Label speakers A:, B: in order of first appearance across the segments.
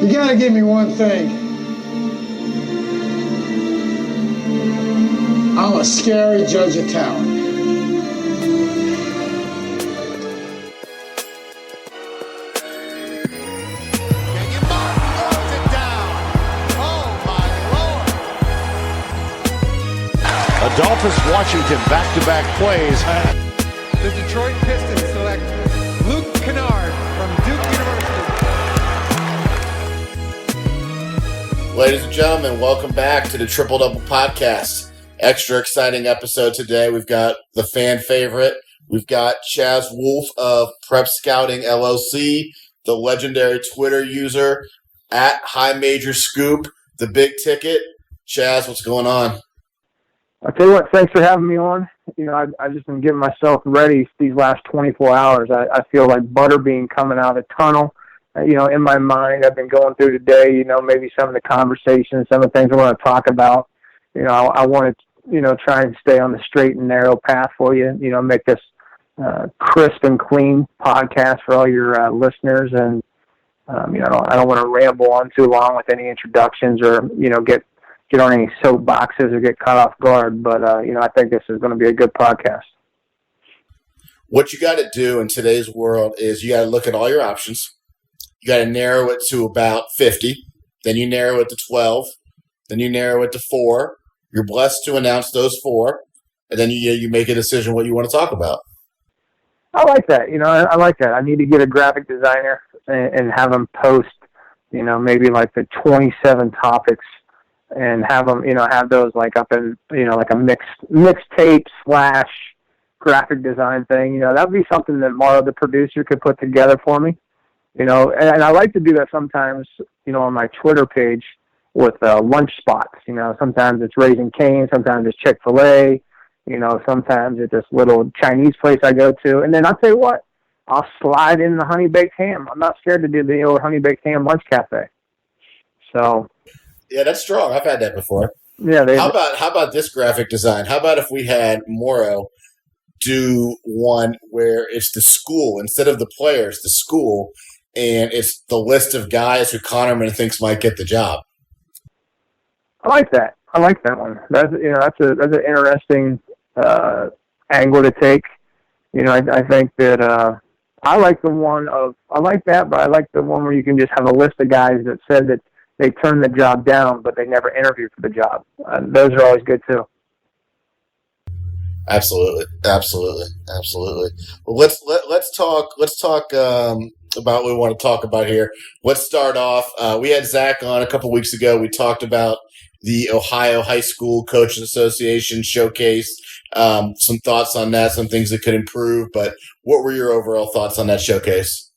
A: You gotta give me one thing. I'm a scary judge of talent.
B: Adolphus Washington back-to-back plays.
C: The Detroit Pistons select Luke Kennard from Duke University.
D: Ladies and gentlemen, welcome back to the Triple Double Podcast. Extra exciting episode today. We've got the fan favorite. We've got Chas Wolfe of Prep Scouting LLC, the legendary Twitter user at High Major Scoop, the big ticket. Chas, what's going on?
E: I'll tell you what, thanks for having me on. You know, I've just been getting myself ready these last 24 hours. I feel like butterbean coming out of the tunnel. You know, in my mind, I've been going through today, you know, maybe some of the conversations, some of the things I want to talk about. You know, I want to, you know, try and stay on the straight and narrow path for you, you know, make this crisp and clean podcast for all your listeners. And, you know, I don't want to ramble on too long with any introductions or, you know, get on any soapboxes or get caught off guard. But, you know, I think this is going to be a good podcast.
D: What you got to do in today's world is you got to look at all your options. You got to narrow it to about 50. Then you narrow it to 12. Then you narrow it to 4. You're blessed to announce those 4. And then you make a decision what you want to talk about.
E: I like that. You know, I like that. I need to get a graphic designer and have them post, you know, maybe like the 27 topics and have them, you know, have those like up in, you know, like a mixtape / graphic design thing. You know, that would be something that Mara, the producer, could put together for me. You know, and I like to do that sometimes, you know, on my Twitter page with lunch spots. You know, sometimes it's Raising Cane, sometimes it's Chick-fil-A, you know, sometimes it's this little Chinese place I go to. And then I'll tell you what, I'll slide in the honey baked ham. I'm not scared to do the old honey baked ham lunch cafe. So.
D: Yeah, that's strong. I've had that before.
E: Yeah.
D: How about this graphic design? How about if we had Morrow do one where it's the school instead of the players, the school, and it's the list of guys who Connerman thinks might get the job.
E: I like that. I like that one. That's, you know, that's an interesting angle to take. You know, I think that I like the one of I like that, but I like the one where you can just have a list of guys that said that they turned the job down, but they never interviewed for the job. Those are always good too.
D: Absolutely. Well, let's talk about what we want to talk about here. Let's start off. We had Zach on a couple weeks ago. We talked about the Ohio High School Coaches Association showcase. Some thoughts on that, some things that could improve. But what were your overall thoughts on that showcase?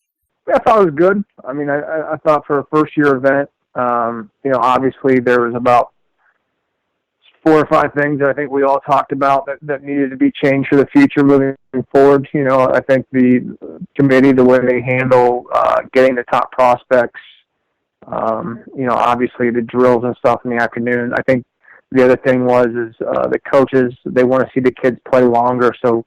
E: I thought it was good. I mean, I thought for a first-year event, you know, obviously there was about 4 or 5 things that I think we all talked about that needed to be changed for the future moving forward. You know, I think the committee, the way they handle getting the top prospects, you know, obviously the drills and stuff in the afternoon. I think the other thing is the coaches, they want to see the kids play longer. So,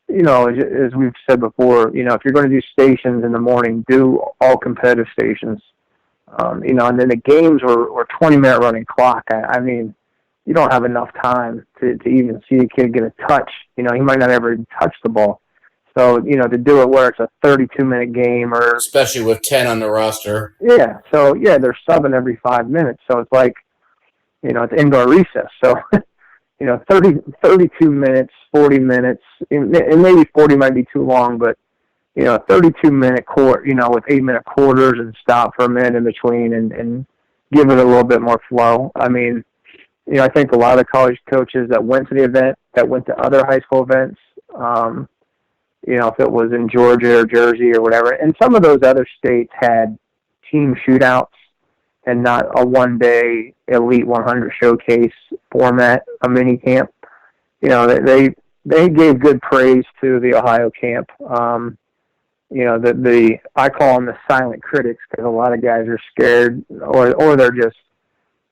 E: you know, as we've said before, you know, if you're going to do stations in the morning, do all competitive stations. You know, and then the games were 20-minute running clock. I mean, you don't have enough time to even see a kid get a touch. You know, he might not ever even touch the ball. So, you know, to do it where it's a 32-minute game or...
D: Especially with 10 on the roster.
E: Yeah. So, yeah, they're subbing every 5 minutes. So it's like, you know, it's indoor recess. So, you know, 32 minutes, 40 minutes, and maybe 40 might be too long, but, you know, 32-minute quarter, you know, with 8-minute quarters and stop for a minute in between and give it a little bit more flow. I mean, you know, I think a lot of the college coaches that went to the event, that went to other high school events, you know, if it was in Georgia or Jersey or whatever, and some of those other states had team shootouts and not a one-day Elite 100 showcase format, a mini camp. You know, they gave good praise to the Ohio camp. You know, I call them the silent critics because a lot of guys are scared or they're just,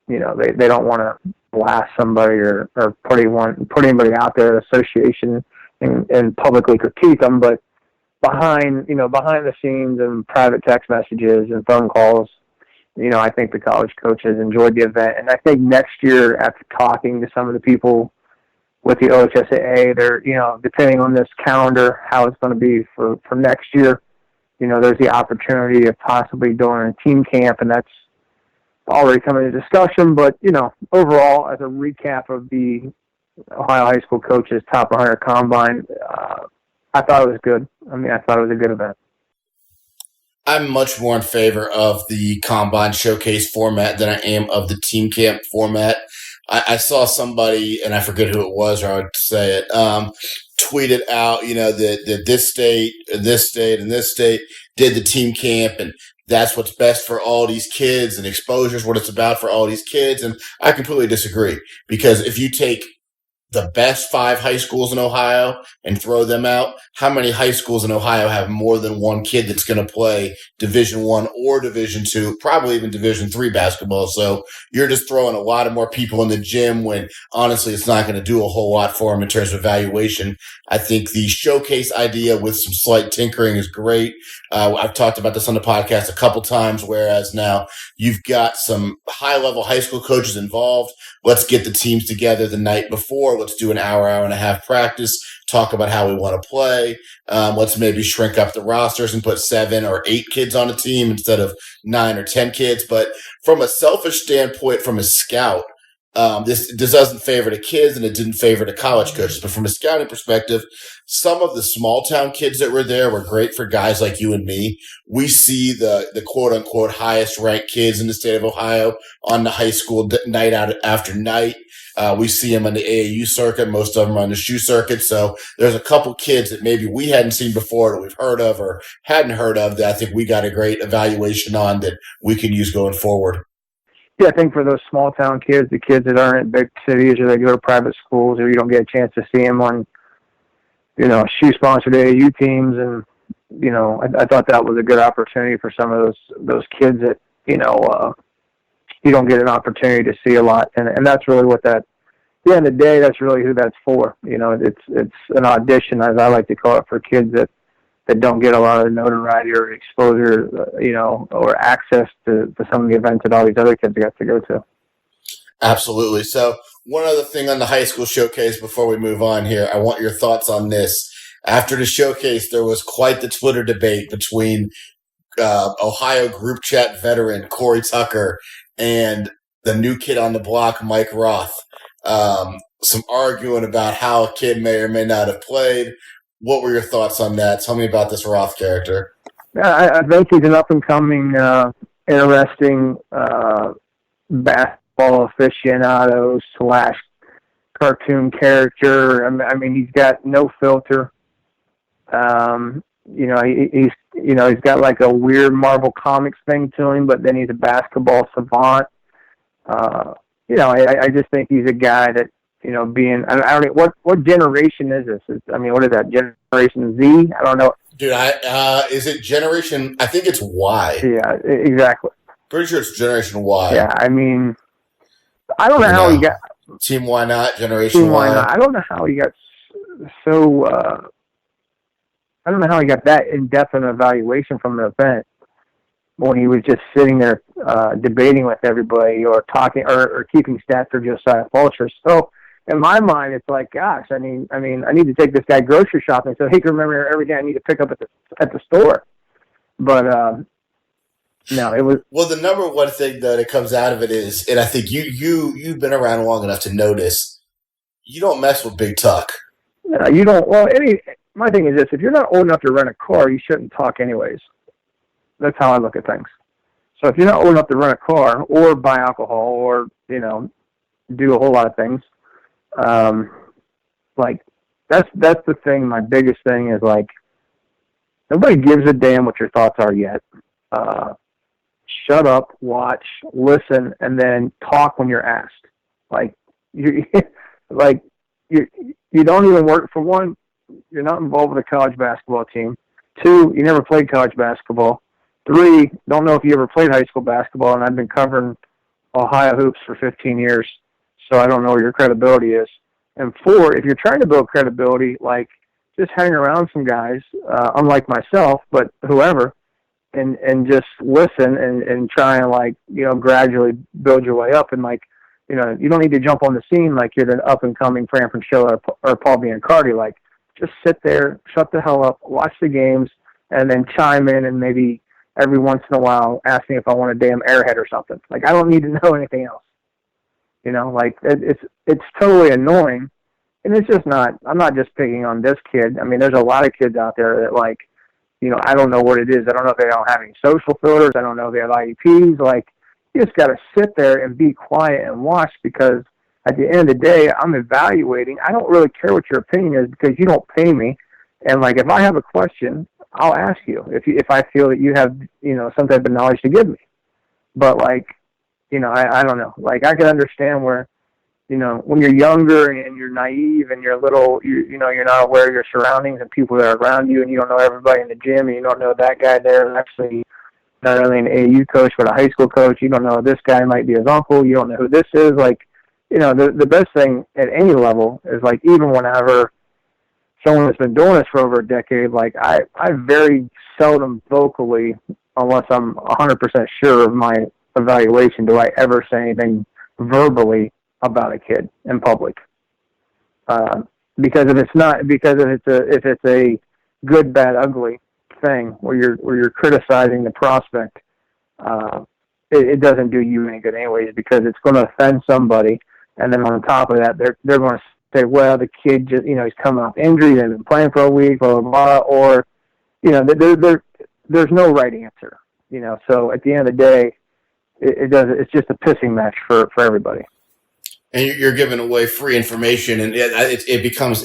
E: you know, they don't want to blast somebody or put anybody out there, association, and publicly critique them. But behind the scenes and private text messages and phone calls, I think the college coaches enjoyed the event. And I think next year, after talking to some of the people with the OHSAA, they're, depending on this calendar, how it's going to be for next year, there's the opportunity of possibly doing a team camp, and that's already coming into discussion. But, overall, as a recap of the Ohio High School Coaches Top 100 Combine, I thought it was good. I thought it was a good event.
D: I'm much more in favor of the Combine Showcase format than I am of the team camp format. I saw somebody, and I forget who it was, or I would say it, tweeted out, that this state, and this state, and this state did the team camp, and that's what's best for all these kids, and exposure is what it's about for all these kids. And I completely disagree, because if you take the best 5 high schools in Ohio and throw them out, how many high schools in Ohio have more than one kid that's going to play Division I or Division II, probably even Division III basketball? So you're just throwing a lot of more people in the gym when honestly it's not going to do a whole lot for them in terms of evaluation. I think the showcase idea with some slight tinkering is great. I've talked about this on the podcast a couple times, whereas now you've got some high-level high school coaches involved. Let's get the teams together the night before. Let's do an hour and a half practice, talk about how we want to play. Let's maybe shrink up the rosters and put 7 or 8 kids on a team instead of 9 or 10 kids. But from a selfish standpoint, from a scout, this doesn't favor the kids, and it didn't favor the college coaches. But from a scouting perspective, some of the small town kids that were there were great for guys like you and me. We see the quote unquote highest ranked kids in the state of Ohio on the high school night out after night. We see them on the AAU circuit, most of them on the shoe circuit. So there's a couple kids that maybe we hadn't seen before that we've heard of or hadn't heard of that I think we got a great evaluation on that we can use going forward.
E: Yeah, I think for those small town kids, the kids that aren't in big cities or they go to private schools or you don't get a chance to see them on, shoe sponsored AAU teams. And, I thought that was a good opportunity for some of those kids that, you don't get an opportunity to see a lot. And that's really what at the end of the day, that's really who that's for. It's an audition, as I like to call it, for kids that don't get a lot of notoriety or exposure, or access to some of the events that all these other kids got to go to.
D: Absolutely. So one other thing on the high school showcase before we move on here, I want your thoughts on this. After the showcase, there was quite the Twitter debate between Ohio group chat veteran Corey Tucker and the new kid on the block, Mike Roth. Some arguing about how a kid may or may not have played. What were your thoughts on that? Tell me about this Roth character.
E: I think he's an up-and-coming, interesting basketball aficionado / cartoon character. He's got no filter. He's got like a weird Marvel Comics thing to him, but then he's a basketball savant. I just think he's a guy that, being, I don't know, what generation is this? What is that, Generation Z? I don't know.
D: Dude, is it Generation, I think it's Y.
E: Yeah, exactly.
D: Pretty sure it's Generation Y.
E: Yeah, I don't know how he got.
D: Team Why Not, Generation
E: Team
D: Y.
E: Why Not. I don't know how he got so, I don't know how he got that in-depth an evaluation from the event when he was just sitting there debating with everybody or talking or keeping stats for Josiah Fulcher. So in my mind, it's like, gosh, I need to take this guy grocery shopping so he can remember every day I need to pick up at the store. But no, it was.
D: Well, the number one thing that comes out of it is, and I think you've been around long enough to notice, you don't mess with Big Tuck.
E: No, you don't. Well, my thing is this: if you're not old enough to rent a car, you shouldn't talk anyways. That's how I look at things. So if you're not old enough to rent a car or buy alcohol or, do a whole lot of things, that's the thing. My biggest thing is nobody gives a damn what your thoughts are yet. Shut up, watch, listen, and then talk when you're asked. You don't even work, for one, you're not involved with a college basketball team. 2, you never played college basketball. 3, don't know if you ever played high school basketball, and I've been covering Ohio hoops for 15 years, so I don't know where your credibility is. And 4, if you're trying to build credibility, just hang around some guys, unlike myself, but whoever, and just listen and try and, like, you know, gradually build your way up. And, like, you know, you don't need to jump on the scene like you're the up-and-coming Fran Fraschilla or Paul Biancardi. Like, just sit there, shut the hell up, watch the games, and then chime in and maybe every once in a while ask me if I want a damn airhead or something. Like, I don't need to know anything else. You know, like, it's totally annoying. And it's just not, I'm not just picking on this kid. I mean, there's a lot of kids out there that, like, you know, I don't know what it is. I don't know if they don't have any social filters. I don't know if they have IEPs. Like, you just got to sit there and be quiet and watch, because at the end of the day, I'm evaluating. I don't really care what your opinion is because you don't pay me. And, like, if I have a question, I'll ask you if I feel that you have, you know, some type of knowledge to give me. But, like, you know, I don't know. Like, I can understand where, you know, when you're younger and you're naive and you're little, you know, you're not aware of your surroundings and people that are around you, and you don't know everybody in the gym, and you don't know that guy there is actually not only an AAU coach but a high school coach. You don't know this guy might be his uncle. You don't know who this is. Like, you know, the best thing at any level is, like, even whenever someone that's been doing this for over a decade, like, I very seldom vocally, unless I'm 100% sure of my evaluation, do I ever say anything verbally about a kid in public. Because if it's a good, bad, ugly thing where you're criticizing the prospect, it doesn't do you any good anyways, because it's going to offend somebody. And then on top of that, they're going to say, well, the kid just, you know, he's coming off injury, they've been playing for a week, blah, blah, blah. Or, you know, there's no right answer, you know. So at the end of the day, it's just a pissing match for everybody.
D: And you're giving away free information, and it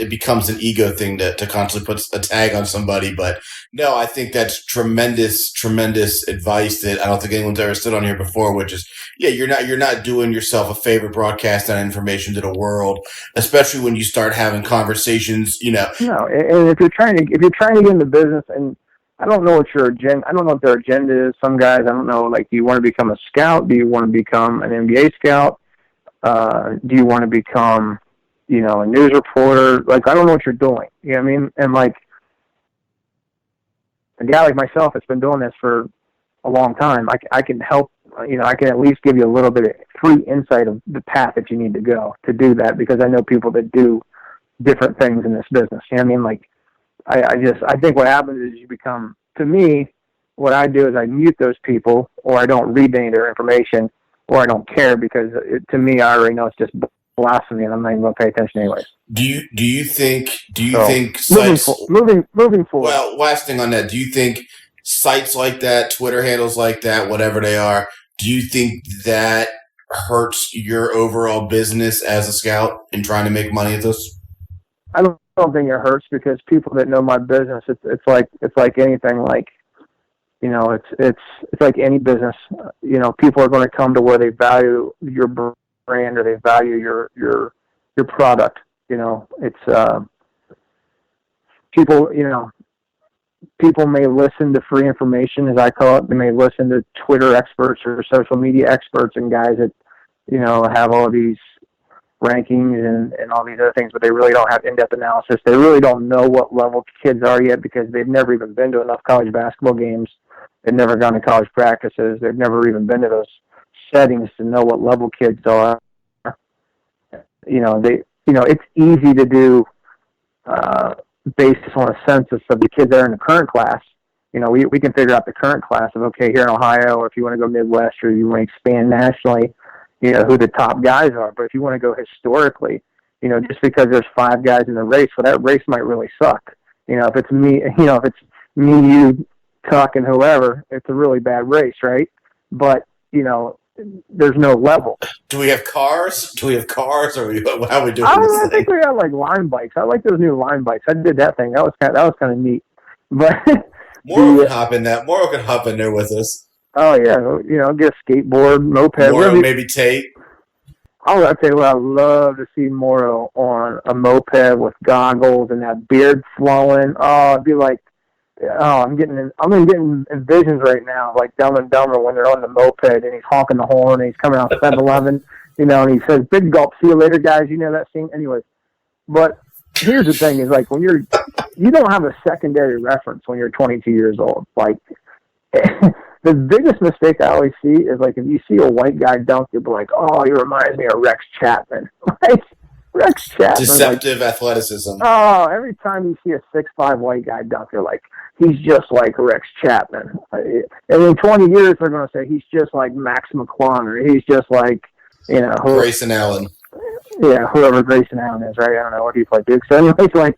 D: becomes an ego thing to constantly put a tag on somebody. But no, I think that's tremendous advice that I don't think anyone's ever stood on here before. Which is, yeah, you're not doing yourself a favor broadcasting that information to the world, especially when you start having conversations. You know,
E: no. And if you're trying to get into business, and I don't know what your agenda. I don't know what their agenda is. Some guys, I don't know. Like, do you want to become a scout? Do you want to become an NBA scout? Do you want to become, you know, a news reporter? Like, I don't know what you're doing. You know what I mean? And, like, a guy like myself that's been doing this for a long time, I can help, you know, I can at least give you a little bit of free insight of the path that you need to go to do that, because I know people that do different things in this business. You know what I mean? Like, I think what happens is you become, to me, what I do is I mute those people, or I don't read any of their information, or I don't care, because to me, I already know it's just blasphemy, and I'm not even going to pay attention anyways.
D: Do you think
E: sites moving forward?
D: Well, last thing on that, do you think sites like that, Twitter handles like that, whatever they are, do you think that hurts your overall business as a scout in trying to make money at this?
E: I don't think it hurts, because people that know my business, it's like anything. Like, you know, it's like any business. You know, people are going to come to where they value your brand, or they value your product. You know, it's people. You know, people may listen to free information, as I call it. They may listen to Twitter experts or social media experts and guys that, you know, have all these rankings and all these other things, but they really don't have in-depth analysis. They really don't know what level kids are yet, because they've never even been to enough college basketball games. They've never gone to college practices. They've never even been to those settings to know what level kids are. You know, it's easy to do based on a census of the kids that are in the current class. You know, we can figure out the current class of, okay, here in Ohio, or if you want to go Midwest, or you want to expand nationally, you know, who the top guys are. But if you want to go historically, you know, just because there's 5 guys in the race, well, that race might really suck. You know, if it's me, you, Tuck, and whoever, it's a really bad race, right? But, you know, there's no level.
D: Do we have cars? Or how are we doing
E: I think we have, like, line bikes. I like those new line bikes. I did that thing. That was kind of neat. But
D: Moro can hop in that. Moro can hop in there with us.
E: Oh yeah, you know, get a skateboard, moped.
D: Moro, maybe Tate.
E: I'll tell you what, I'd love to see Moro on a moped with goggles and that beard flowing. Oh, it'd be like, I'm getting visions right now, like Dumb and Dumber when they're on the moped and he's honking the horn and he's coming out 7-Eleven, you know, and he says, "Big gulp, see you later, guys." You know that scene, anyways. But here's the thing: is like when you don't have a secondary reference when you're 22 years old. Like, The biggest mistake I always see is like if you see a white guy dunk, you'll be like, "Oh, he reminds me of Rex Chapman." Like Rex Chapman,
D: Deceptive athleticism.
E: Oh, every time you see a 6'5" white guy dunk, you're like, he's just like Rex Chapman. And in 20 years, they're going to say he's just like Max McClung, or he's just like,
D: Grayson Allen.
E: Yeah, whoever Grayson Allen is, right? I don't know what he played Duke. So anyways, like,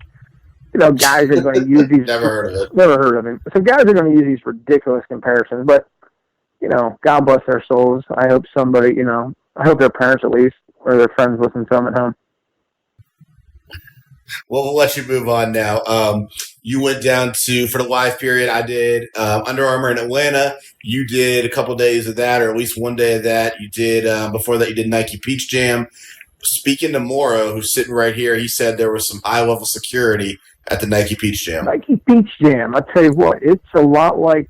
E: guys are going to use these.
D: Never heard of it.
E: Never heard of him. So guys are going to use these ridiculous comparisons, but God bless their souls. I hope somebody, I hope their parents at least or their friends listen to them at home.
D: Well, we'll let you move on now. You went down for the live period, I did Under Armour in Atlanta. You did a couple days of that, or at least one day of that. You did, before that, you did Nike Peach Jam. Speaking to Morrow, who's sitting right here, he said there was some high-level security at the Nike Peach Jam.
E: Nike Peach Jam, I'll tell you what, it's a lot like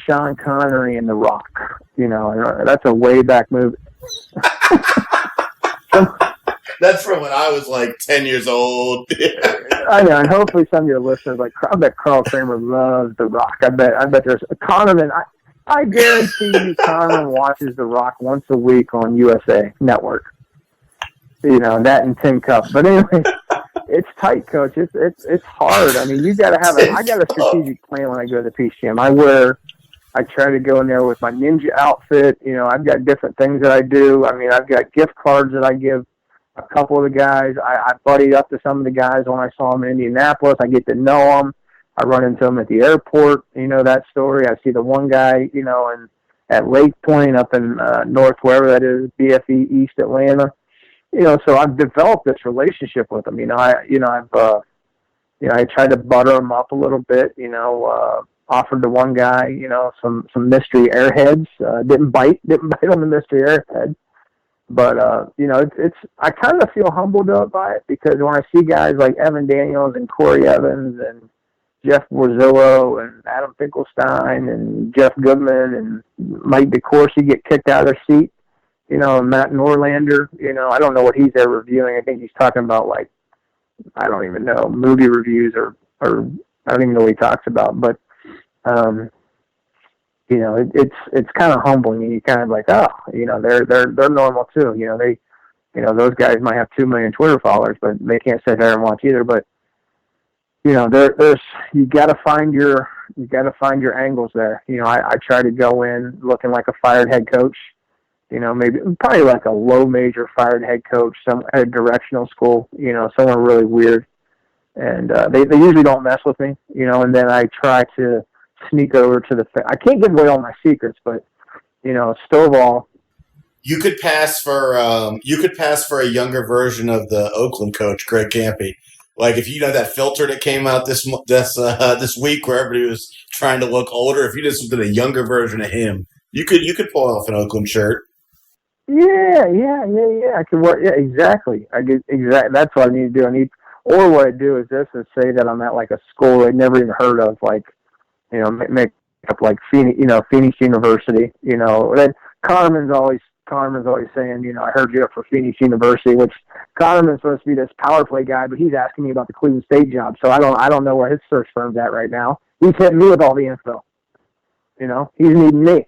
E: Sean Connery and The Rock. That's a way back movie.
D: That's from when I was like 10 years old.
E: I know, and hopefully some of your listeners, I bet Carl Kramer loves The Rock. I bet there's Connerman. I guarantee you Connerman watches The Rock once a week on USA Network. That and Tin Cup. But anyway, it's tight, Coach. It's hard. I mean, you got to have I got a strategic plan when I go to the Peach Jam. I try to go in there with my ninja outfit. I've got different things that I do. I mean, I've got gift cards that I give a couple of the guys. I buddied up to some of the guys when I saw them in Indianapolis. I get to know them. I run into them at the airport. That story. I see the one guy, at Lake Point up in north, wherever that is, BFE East Atlanta. So I've developed this relationship with them. I tried to butter them up a little bit. Offered to one guy, some mystery airheads. Didn't bite on the mystery airhead. But, I kind of feel humbled up by it because when I see guys like Evan Daniels and Corey Evans and Jeff Borzillo and Adam Finkelstein and Jeff Goodman and Mike DeCourcy get kicked out of their seat, Matt Norlander, I don't know what he's ever reviewing. I think he's talking about, I don't even know, movie reviews or I don't even know what he talks about. But, it's kind of humbling, and you kind of like, they're normal too. Those guys might have 2 million Twitter followers, but they can't sit there and watch either. But there's you got to find your angles there. I try to go in looking like a fired head coach. Maybe probably like a low major fired head coach, some at a directional school. Someone really weird, and they usually don't mess with me. And then I try to sneak over to I can't give away all my secrets, but Stovall.
D: You could pass for a younger version of the Oakland coach, Greg Campy. Like if that filter that came out this week where everybody was trying to look older, if you just did a younger version of him, you could pull off an Oakland shirt. Yeah.
E: I could work. Yeah, exactly. That's what I need to do. Or what I do is this: is say that I'm at like a school I'd never even heard of, like make up like Phoenix University. Then Connerman's always saying, I heard you up for Phoenix University, which Connerman's supposed to be this power play guy, but he's asking me about the Cleveland State job. So I don't know where his search firm's at right now. He's hitting me with all the info. He's needing me.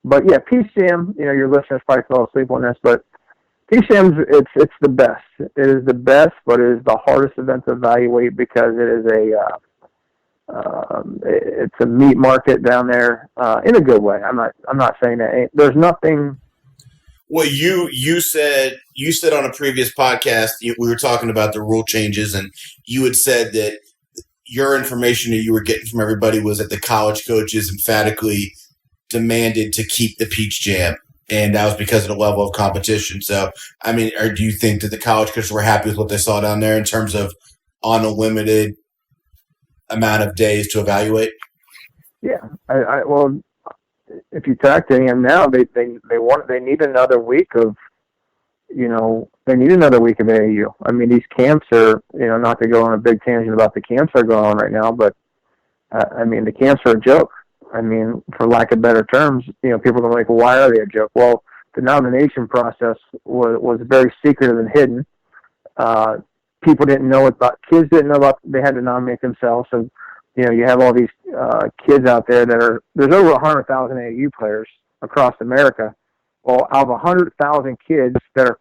E: But yeah, Peach Jam, your listeners probably fell asleep on this, but Peach Jam's, it's the best. It is the best, but it is the hardest event to evaluate because it is it's a meat market down there, in a good way. I'm not saying that there's nothing.
D: Well, you said on a previous podcast, we were talking about the rule changes, and you had said that your information that you were getting from everybody was that the college coaches emphatically demanded to keep the Peach Jam, and that was because of the level of competition. So, I mean, do you think that the college coaches were happy with what they saw down there in terms of on a limited amount of days to evaluate?
E: Yeah, well, if you talk to them now, they need another week of, they need another week of AAU. I mean, these camps are, not to go on a big tangent about the camps that are going on right now, but the camps are a joke. I mean, for lack of better terms, people are like, well, why are they a joke? Well, the nomination process was very secretive and hidden. People didn't know kids didn't know about, they had to nominate themselves. So you have all these kids out there there's over 100,000 AAU players across America. Well, out of 100,000 kids that are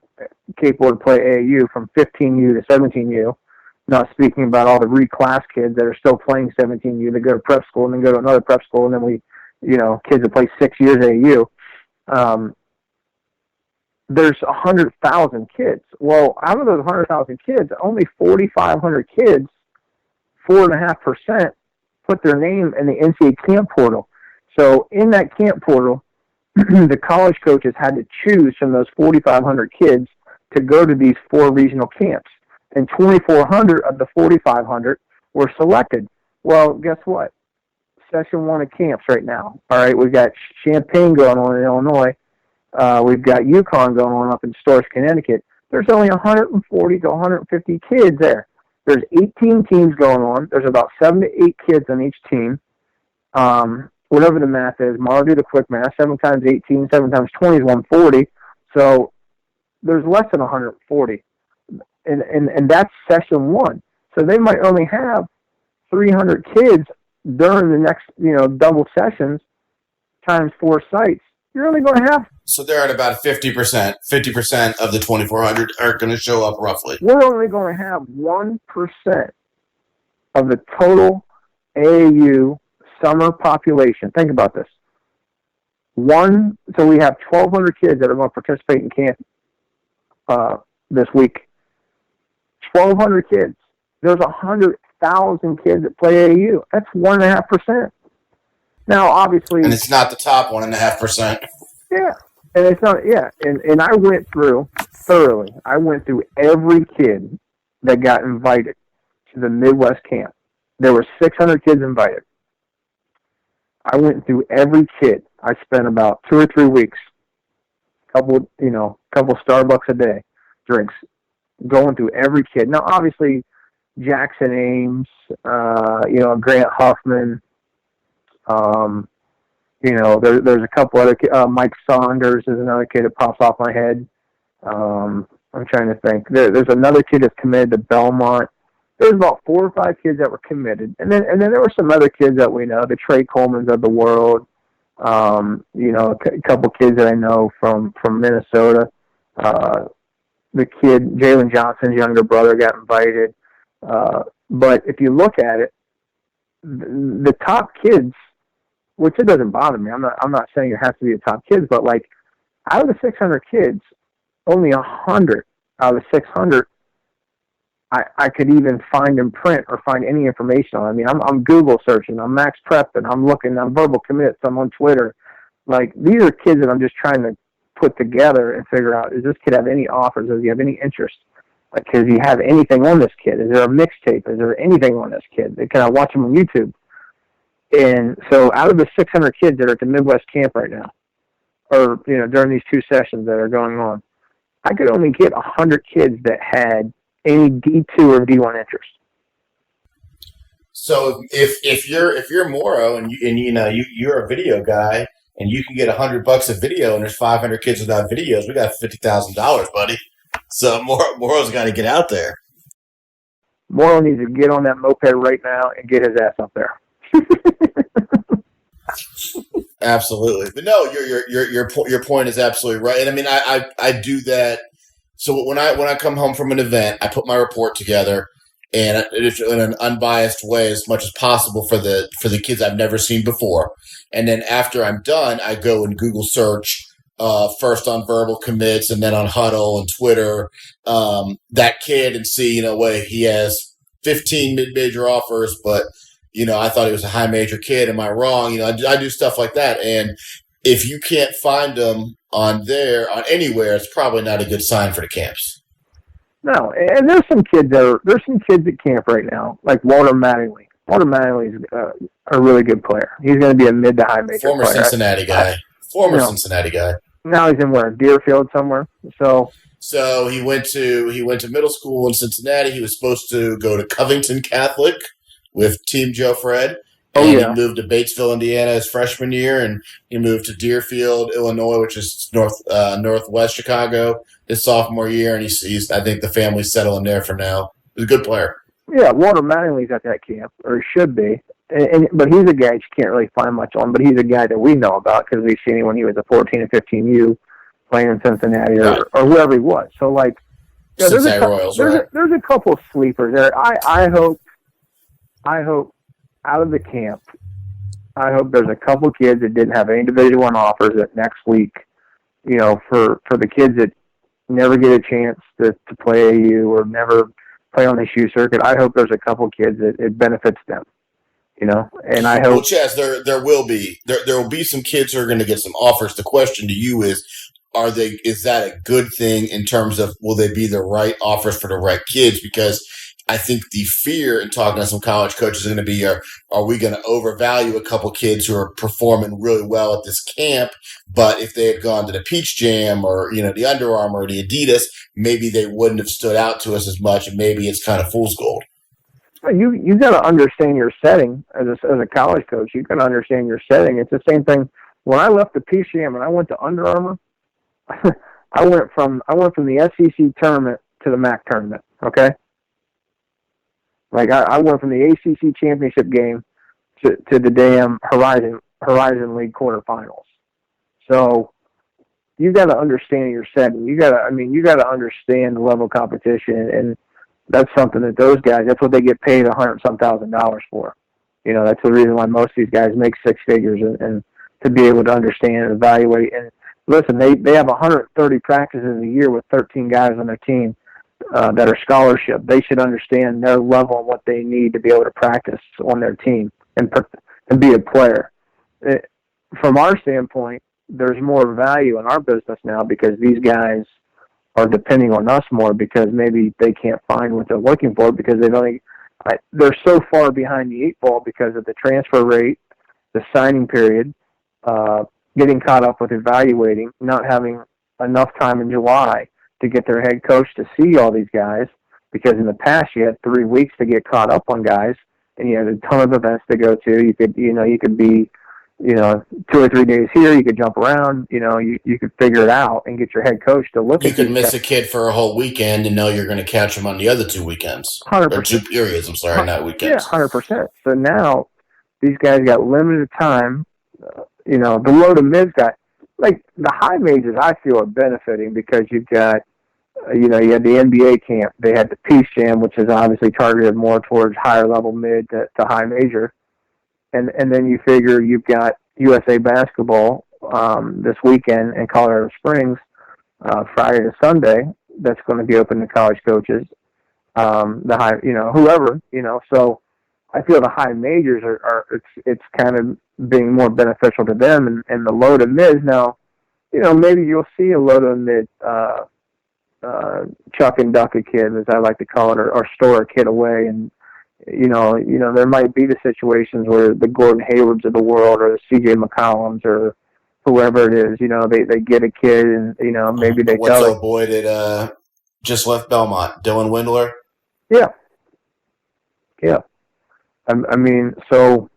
E: capable to play AAU from 15U to 17U, not speaking about all the reclass kids that are still playing 17U, that go to prep school and then go to another prep school, and then kids that play 6 years AAU. There's 100,000 kids. Well, out of those 100,000 kids, only 4,500 kids, 4.5%, put their name in the NCAA camp portal. So in that camp portal, the college coaches had to choose from those 4,500 kids to go to these 4 regional camps. And 2,400 of the 4,500 were selected. Well, guess what? Session 1 of camps right now. All right, we've got Champaign going on in Illinois. We've got UConn going on up in Storrs, Connecticut. There's only 140 to 150 kids there. There's 18 teams going on. There's about 7 to 8 kids on each team. Whatever the math is, I'll do the quick math. 7 times 18, 7 times 20 is 140. So there's less than 140. And that's session 1. So they might only have 300 kids during the next, double sessions times 4 sites. You're only going to have.
D: So they're at about 50%. 50% of the 2,400 are going to show up roughly.
E: We're only going to have 1% of the total AAU summer population. Think about this. So we have 1,200 kids that are going to participate in camp this week. 1,200 kids. There's 100,000 kids that play AAU. That's 1.5%. Now, obviously,
D: and it's not the top 1.5%.
E: Yeah, and it's not. Yeah, and I went through thoroughly. I went through every kid that got invited to the Midwest camp. There were 600 kids invited. I went through every kid. I spent about 2 or 3 weeks, couple Starbucks a day, drinks, going through every kid. Now, obviously, Jackson Ames, Grant Huffman. There's a couple other kids. Mike Saunders is another kid that pops off my head. I'm trying to think. There's another kid that's committed to Belmont. There's about 4 or 5 kids that were committed, and then there were some other kids that we know, the Trey Colemans of the world. A couple kids that I know from Minnesota. The kid Jalen Johnson's younger brother got invited. But if you look at it, the top kids, which it doesn't bother me. I'm not saying it has to be the top kids, but like out of the 600 kids, only 100 out of the 600 I could even find in print or find any information on. I mean, I'm Google searching, I'm Max Prepping, I'm looking, I'm Verbal Commits, I'm on Twitter. Like, these are kids that I'm just trying to put together and figure out, does this kid have any offers? Does he have any interest? Like, does he have anything on this kid? Is there a mixtape? Is there anything on this kid? Can I watch him on YouTube? And so out of the 600 kids that are at the Midwest camp right now, or, during these 2 sessions that are going on, I could only get 100 kids that had any D2 or D1 interest.
D: So if you're Morrow and you're a video guy and you can get $100 a video and there's 500 kids without videos, we got $50,000, buddy. So Morrow's got to get out there.
E: Morrow needs to get on that moped right now and get his ass up there.
D: Absolutely, but no, your point is absolutely right. And I mean, I do that. So when I come home from an event, I put my report together, and it's in an unbiased way as much as possible for the kids I've never seen before. And then after I'm done, I go and Google search first on Verbal Commits and then on Huddle and Twitter that kid and see, he has 15 mid-major offers, but I thought he was a high major kid. Am I wrong? I do stuff like that. And if you can't find them on anywhere, it's probably not a good sign for the camps.
E: No, and there's some kids at camp right now, like Walter Mattingly. Walter Mattingly is a really good player. He's going to be a mid to high major
D: Former
E: player.
D: Cincinnati guy. Cincinnati guy.
E: Now he's in where? Deerfield somewhere. So
D: he went to middle school in Cincinnati. He was supposed to go to Covington Catholic with Team Joe Fred. And he moved to Batesville, Indiana his freshman year, and he moved to Deerfield, Illinois, which is northwest Chicago, his sophomore year, and he's I think the family's settling there for now. He's a good player.
E: Yeah, Walter Mattingly's at that camp, or he should be. but he's a guy you can't really find much on. But he's a guy that we know about because we've seen him when he was a 14 and 15U playing in Cincinnati or whoever he was. So like,
D: Cincinnati Royals, right?
E: There's a couple of sleepers there. I hope out of the camp, I hope there's a couple kids that didn't have any Division I offers that next week, for the kids that never get a chance to play AU or never play on the shoe circuit. I hope there's a couple kids that it benefits them, and I hope.
D: Well, Chaz, there will be some kids who are going to get some offers. The question to you is that a good thing in terms of will they be the right offers for the right kids? Because I think the fear in talking to some college coaches is going to be, are we going to overvalue a couple kids who are performing really well at this camp, but if they had gone to the Peach Jam or, the Under Armour or the Adidas, maybe they wouldn't have stood out to us as much, and maybe it's kind of fool's gold.
E: You got to understand your setting as a college coach. You got to understand your setting. It's the same thing. When I left the Peach Jam and I went to Under Armour, I went from the SEC tournament to the MAC tournament. Okay. Like I went from the ACC championship game to the damn Horizon League quarterfinals. So you got to understand your setting. You got to understand the level of competition, and that's something that those guys. That's what they get paid $100,000 for. That's the reason why most of these guys make six figures, and to be able to understand and evaluate. And listen, they have 130 practices a year with 13 guys on their team. That are scholarship. They should understand their level and what they need to be able to practice on their team and be a player. From our standpoint, there's more value in our business now because these guys are depending on us more because maybe they can't find what they're looking for because they're so far behind the eight ball because of the transfer rate, the signing period, getting caught up with evaluating, not having enough time in July to get their head coach to see all these guys, because in the past you had 3 weeks to get caught up on guys, and you had a ton of events to go to. You could be, 2 or 3 days here. You could jump around. You could figure it out and get your head coach to look.
D: You could miss a kid for a whole weekend and know you're going to catch him on the other 2 weekends.
E: 100%.
D: Or 2 periods. I'm sorry, not weekends.
E: Yeah, 100%. So now these guys got limited time. The low to mids guy. Like the high majors, I feel are benefiting because you've got, you had the NBA camp. They had the Peace Jam, which is obviously targeted more towards higher level mid to high major. And then you figure you've got USA basketball this weekend in Colorado Springs, Friday to Sunday. That's going to be open to college coaches, the high, whoever, So I feel the high majors it's kind of being more beneficial to them, and the low to mids now, maybe you'll see a low to mid chuck and duck a kid, as I like to call it, or store a kid away, and there might be the situations where the Gordon Haywards of the world or the CJ McCollums or whoever it is, they get a kid and maybe they
D: what's our boy that just left Belmont, Dylan Windler?
E: Yeah. So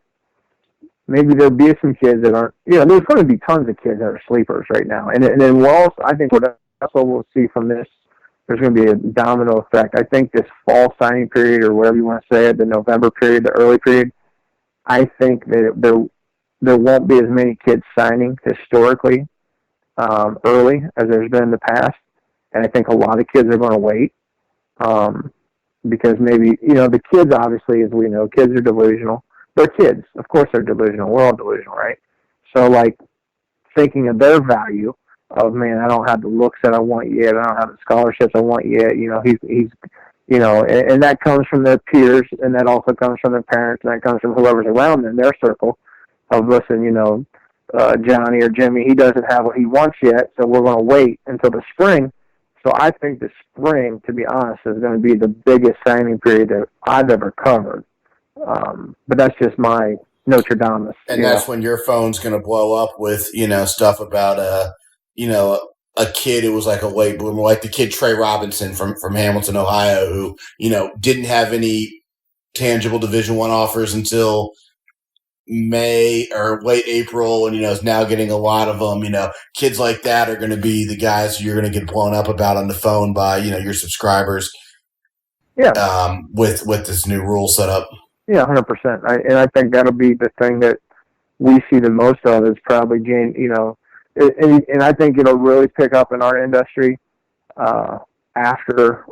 E: maybe there'll be some kids that aren't, there's going to be tons of kids that are sleepers right now. And then I think that's what we'll see from this. There's going to be a domino effect. I think this fall signing period, or whatever you want to say it, the November period, the early period, I think that there won't be as many kids signing historically early as there's been in the past. And I think a lot of kids are going to wait because maybe, the kids, obviously, as we know, kids are delusional. They're kids. Of course they're delusional. We're all delusional, right? So, thinking of their value of, man, I don't have the looks that I want yet. I don't have the scholarships I want yet. He's and that comes from their peers, and that also comes from their parents, and that comes from whoever's around them, their circle of, listen, Johnny or Jimmy, he doesn't have what he wants yet, so we're going to wait until the spring. So I think the spring, to be honest, is going to be the biggest signing period that I've ever covered. But that's just my Notre Dame.
D: And that's when your phone's going to blow up with, stuff about, a kid who was like a late bloomer, like the kid Trey Robinson from Hamilton, Ohio, who, didn't have any tangible Division I offers until May or late April, and, is now getting a lot of them. Kids like that are going to be the guys you're going to get blown up about on the phone by, your subscribers.
E: Yeah.
D: With this new rule set up.
E: Yeah, 100%. And I think that'll be the thing that we see the most of is probably and I think it'll really pick up in our industry after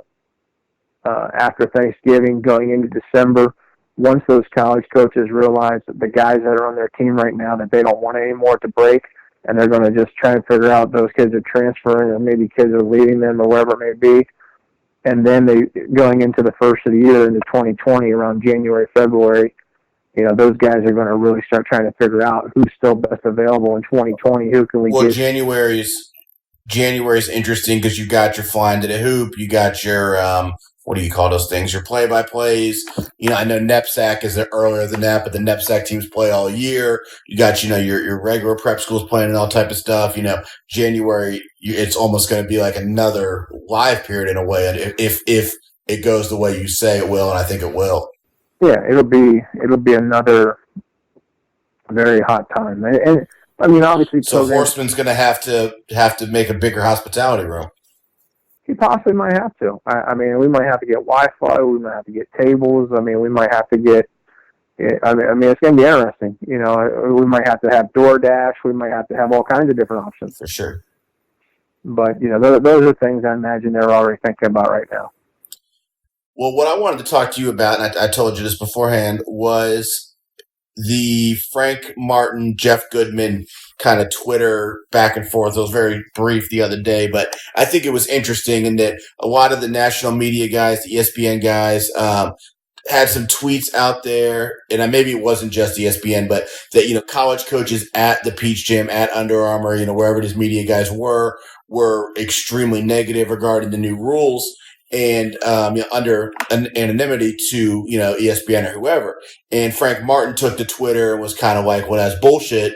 E: Thanksgiving, going into December. Once those college coaches realize that the guys that are on their team right now, that they don't want any more to break, and they're going to just try and figure out those kids are transferring, or maybe kids are leaving them, or whatever it may be. And then going into the first of the year, into 2020, around January, February, those guys are going to really start trying to figure out who's still best available in 2020. Who can we get?
D: January's interesting because you got your flying to the hoop, you got your what do you call those things? Your play-by-plays. I know NEPSAC is earlier than that, but the NEPSAC teams play all year. You got your regular prep schools playing and all type of stuff. January, it's almost going to be like another live period in a way, if it goes the way you say it will, and I think it will.
E: Yeah, it'll be another very hot time, and I mean, obviously.
D: So Horseman's going to have to make a bigger hospitality room.
E: He possibly might have to. I mean, we might have to get Wi-Fi. We might have to get tables. I mean, we might have to get. I mean, it's going to be interesting. We might have to have DoorDash. We might have to have all kinds of different options.
D: For sure.
E: But those are things I imagine they're already thinking about right now.
D: Well, what I wanted to talk to you about, and I told you this beforehand, was the Frank Martin, Jeff Goodman kind of Twitter back and forth. It was very brief the other day, but I think it was interesting in that a lot of the national media guys, the ESPN guys, had some tweets out there, and maybe it wasn't just ESPN, but that, college coaches at the Peach Jam, at Under Armour, wherever these media guys were extremely negative regarding the new rules. And under anonymity to ESPN or whoever. And Frank Martin took to Twitter and was kind of like, well, that's bullshit.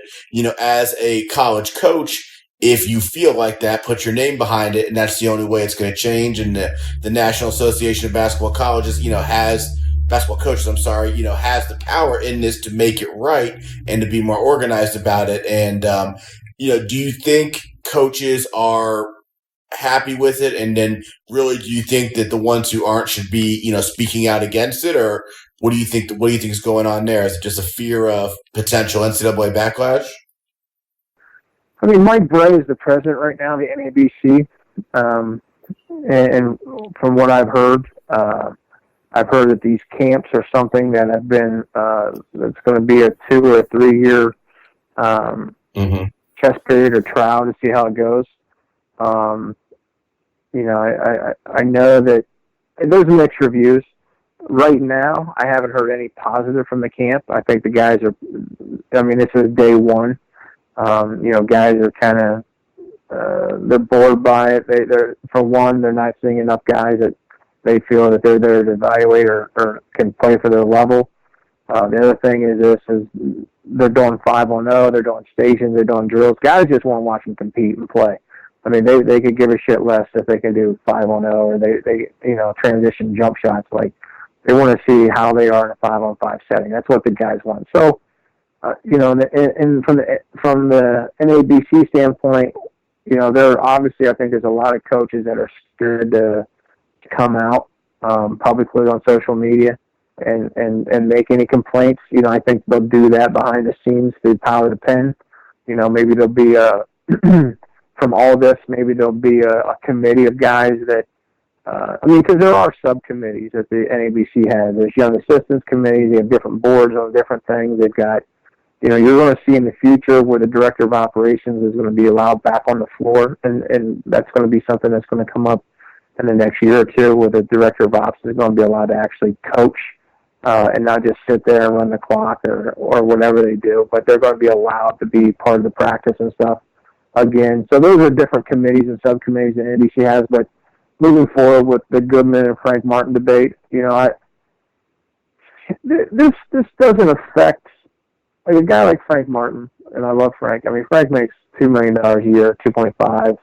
D: As a college coach, if you feel like that, put your name behind it, and that's the only way it's going to change. And the National Association of Basketball Colleges, has basketball coaches, has the power in this to make it right and to be more organized about it. And do you think coaches are happy with it? And then really, do you think that the ones who aren't should be, speaking out against it? Or what do you think is going on there? Is it just a fear of potential NCAA backlash?
E: I mean, Mike Bray is the president right now of the NABC. And from what I've heard that these camps are something that have been, that's going to be a 2 or 3 year test period or trial to see how it goes. I know that there's mixed reviews. Right now, I haven't heard any positive from the camp. I think the guys are, this is day one. Guys are kind of, they're bored by it. They're not seeing enough guys that they feel that they're there to evaluate or can play for their level. The other thing is they're doing 5-on-0, they're doing stations, they're doing drills. Guys just want to watch them compete and play. I mean, they could give a shit less if they can do 5-on-0 or they transition jump shots. Like, they want to see how they are in a 5-on-5 setting. That's what the guys want. So, and from the NABC standpoint, there obviously, I think there's a lot of coaches that are scared to come out publicly on social media and make any complaints. I think they'll do that behind the scenes through power of the pen. Maybe there'll be from all this, maybe there'll be a committee of guys that, because there are subcommittees that the NABC has. There's young assistants committees. They have different boards on different things. They've got, you're going to see in the future where the director of operations is going to be allowed back on the floor, and that's going to be something that's going to come up in the next year or two, where the director of ops is going to be allowed to actually coach and not just sit there and run the clock or whatever they do, but they're going to be allowed to be part of the practice and stuff again. So those are different committees and subcommittees that NBC has, but moving forward with the Goodman and Frank Martin debate, this doesn't affect, like, a guy like Frank Martin, and I love Frank. I mean, Frank makes $2 million a year, 2.5.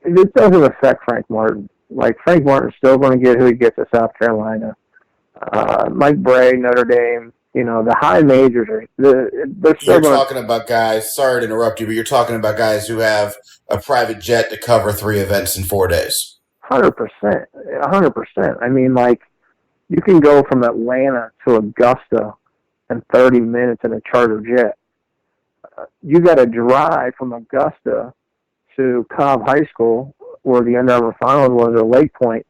E: It doesn't affect Frank Martin. Like, Frank Martin's still going to get who he gets at South Carolina. Mike Bray, Notre Dame, the high majors they're still
D: talking about guys, sorry to interrupt you, but you're talking about guys who have a private jet to cover 3 events in 4 days.
E: 100%. I mean, like, You can go from Atlanta to Augusta in 30 minutes in a charter jet. You got to drive from Augusta to Cobb High School, where the Under Armour Finals was, or Lake Point.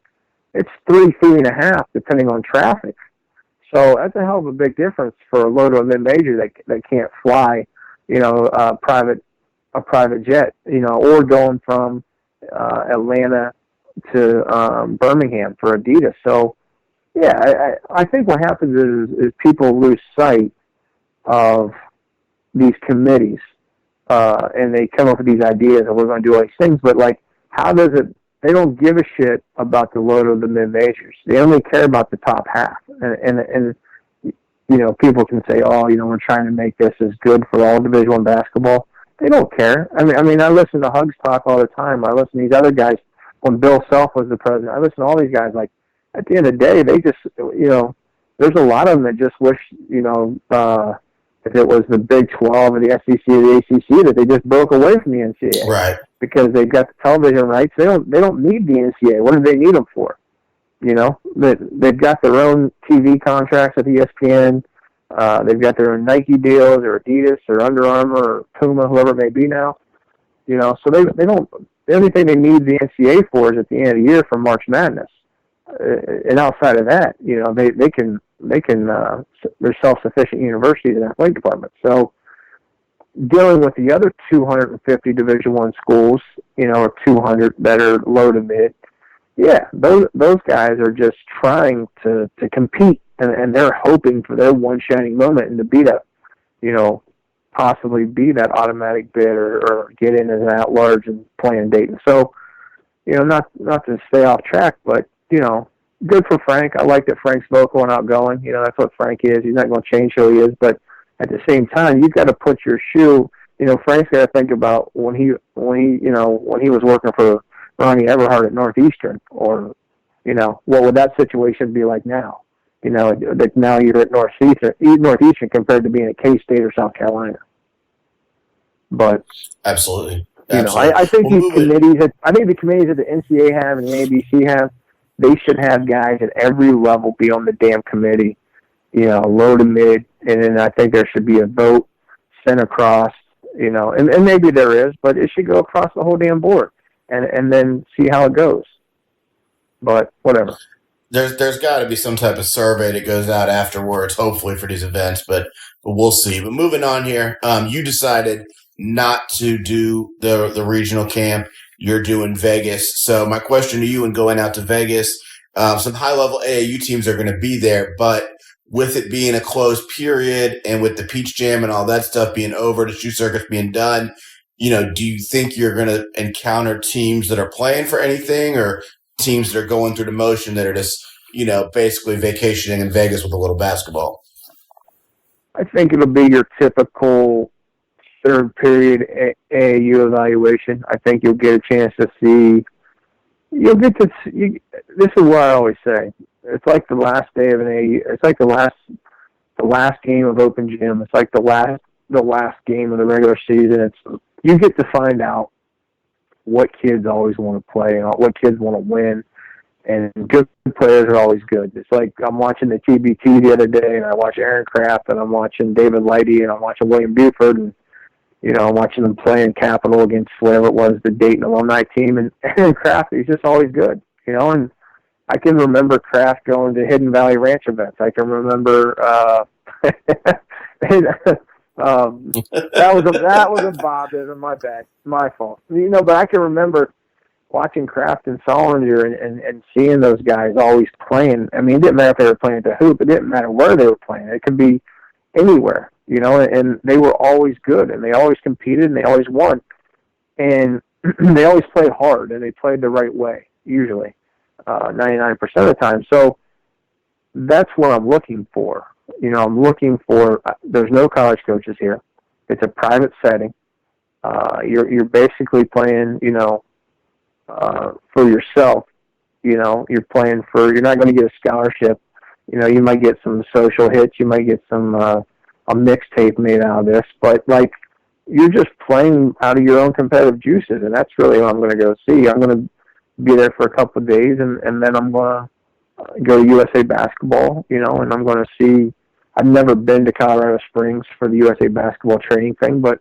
E: It's 3.5, depending on traffic. So that's a hell of a big difference for a low to a mid-major that can't fly, a private jet, or going from Atlanta to Birmingham for Adidas. So, yeah, I think what happens is people lose sight of these committees, and they come up with these ideas and we're going to do all these things, but how does it? They don't give a shit about the low to the mid majors. They only care about the top half, and people can say, oh, we're trying to make this as good for all Division I basketball. They don't care. I mean, I listen to Hugs talk all the time. I listen to these other guys when Bill Self was the president. I listen to all these guys. At the end of the day, they just, there's a lot of them that just wish, if it was the Big 12 or the SEC or the ACC, that they just broke away from the NCAA.
D: Right.
E: Because they've got the television rights. They don't need the NCAA. What do they need them for? They've got their own TV contracts with ESPN. They've got their own Nike deals or Adidas or Under Armour or Puma, whoever it may be now. So they don't. The only thing they need the NCAA for is at the end of the year for March Madness. And outside of that, they can they're self-sufficient universities in athletic department. So dealing with the other 250 Division I schools, or 200 that are low to mid, yeah, those guys are just trying to compete, and they're hoping for their one shining moment and to be that, possibly be that automatic bid or get in as an at-large and play in Dayton. So, not to stay off track, but good for Frank. I like that Frank's vocal and outgoing. That's what Frank is. He's not going to change who he is, but at the same time, you've got to put your shoe. Frank's got to think about when he was working for Ronnie Everhart at Northeastern, or what would that situation be like now? That now you're at Northeastern compared to being at K-State or South Carolina. But
D: absolutely.
E: I think these committees. I think the committees that the NCAA have and the ABC have, they should have guys at every level be on the damn committee, low to mid, and then I think there should be a vote sent across, and maybe there is, but it should go across the whole damn board, and then see how it goes. But whatever.
D: There's got to be some type of survey that goes out afterwards, hopefully for these events, but we'll see. But moving on here, you decided not to do the regional camp. You're doing Vegas. So my question to you, and going out to Vegas, some high-level AAU teams are going to be there, but with it being a closed period and with the Peach Jam and all that stuff being over, the shoe circuits being done, do you think you're going to encounter teams that are playing for anything, or teams that are going through the motion that are just, basically vacationing in Vegas with a little basketball?
E: I think it'll be your typical third period AAU evaluation. I think you'll get a chance to see. This is what I always say. It's like the last day of an AAU. It's like the last game of Open Gym. It's like the last game of the regular season. You get to find out what kids always want to play and what kids want to win. And good players are always good. It's like I'm watching the TBT the other day, and I watch Aaron Kraft, and I'm watching David Lighty, and I'm watching William Buford, and I'm watching them play in Capital against whatever it was, the Dayton alumni team, and Aaron Kraft, he's just always good, and I can remember Kraft going to Hidden Valley Ranch events. I can remember that was a Bob, my bad, my fault. But I can remember watching Kraft and Solinger and seeing those guys always playing. I mean, it didn't matter if they were playing at the hoop. It didn't matter where they were playing. It could be anywhere, and they were always good, and they always competed, and they always won. And they always played hard, and they played the right way, usually, 99% of the time. So that's what I'm looking for. I'm looking for, there's no college coaches here. It's a private setting. You're basically playing, for yourself. You're playing you're not going to get a scholarship. You might get some social hits. You might get some, a mixtape made out of this, but you're just playing out of your own competitive juices. And that's really what I'm going to go see. I'm going to be there for a couple of days, and then I'm going to go to USA basketball, and I'm going to see. I've never been to Colorado Springs for the USA basketball training thing, but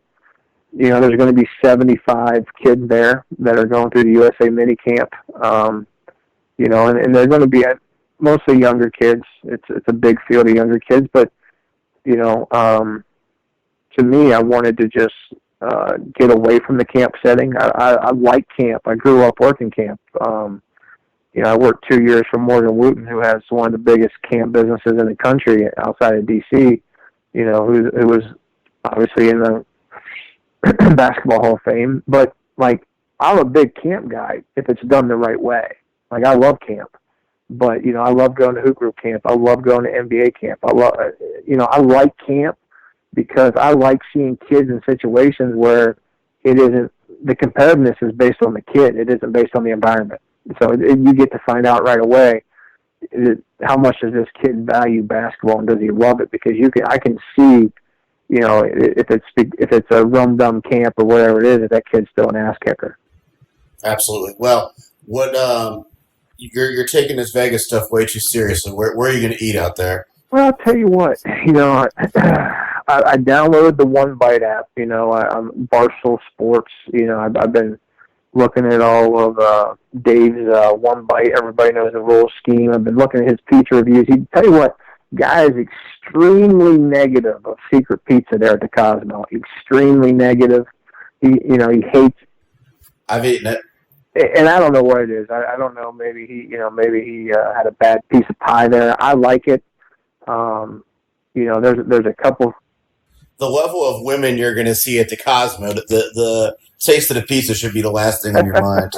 E: there's going to be 75 kids there that are going through the USA mini camp. And they're going to be mostly younger kids. It's a big field of younger kids, but to me, I wanted to just get away from the camp setting. I like camp. I grew up working camp. I worked 2 years for Morgan Wooten, who has one of the biggest camp businesses in the country outside of D.C., who was obviously in the Basketball Hall of Fame. But, I'm a big camp guy if it's done the right way. I love camp. But, I love going to hoop group camp. I love going to NBA camp. I like camp because I like seeing kids in situations where it isn't, the competitiveness is based on the kid. It isn't based on the environment. So you get to find out right away how much does this kid value basketball and does he love it? Because I can see, if it's a rum-dum camp or whatever it is, if that kid's still an ass kicker.
D: Absolutely. Well, what you're taking this Vegas stuff way too seriously. Where are you going to eat out there?
E: Well, I'll tell you what. I downloaded the One Bite app. I'm Barstool Sports. I've been looking at all of Dave's One Bite. Everybody knows the rule scheme. I've been looking at his pizza reviews. He tell you what, guy is extremely negative of secret pizza there at the Cosmo. Extremely negative. He hates.
D: I've eaten it.
E: And I don't know what it is. I don't know. Maybe he had a bad piece of pie there. I like it. There's a couple.
D: The level of women you're going to see at the Cosmo, the taste of the pizza should be the last thing on your mind.